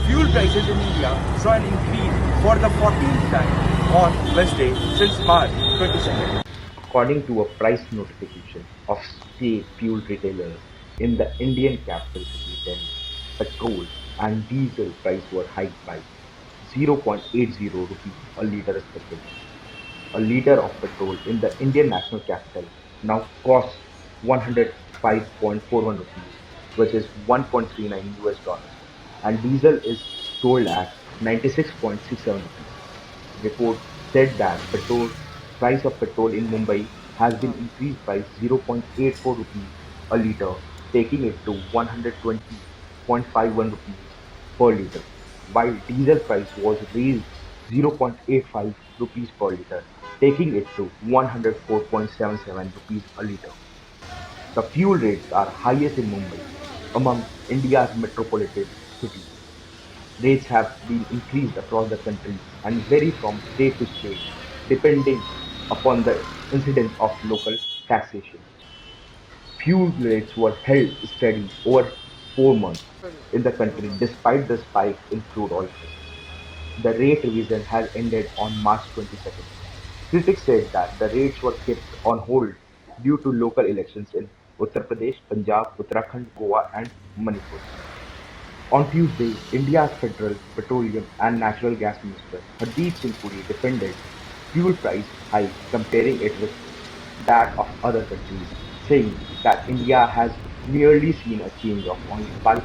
Fuel prices in India saw an increase for the 14th time on Wednesday since March 22nd. According to a price notification of state fuel retailers in the Indian capital city Delhi, petrol and diesel price were hiked by 0.80 rupees a litre respectively. A litre of petrol in the Indian national capital now costs 105.41 rupees, which is 1.39 US dollars, and diesel is sold at 96.67 rupees. Report said that petrol price of petrol in Mumbai has been increased by 0.84 rupees a litre, taking it to 120.51 rupees per litre, while diesel price was raised 0.85 rupees per litre, taking it to 104.77 rupees a litre. The fuel rates are highest in Mumbai, among India's metropolitan cities. Rates have been increased across the country and vary from state to state depending upon the incidence of local taxation. Fuel rates were held steady over 4 months in the country despite the spike in crude oil prices. The rate revision has ended on March 22nd. Critics said that the rates were kept on hold due to local elections in Uttar Pradesh, Punjab, Uttarakhand, Goa, and Manipur. On Tuesday, India's Federal Petroleum and Natural Gas Minister Hardeep Singh Puri defended fuel price hike, comparing it with that of other countries, saying that India has merely seen a change of only 5%.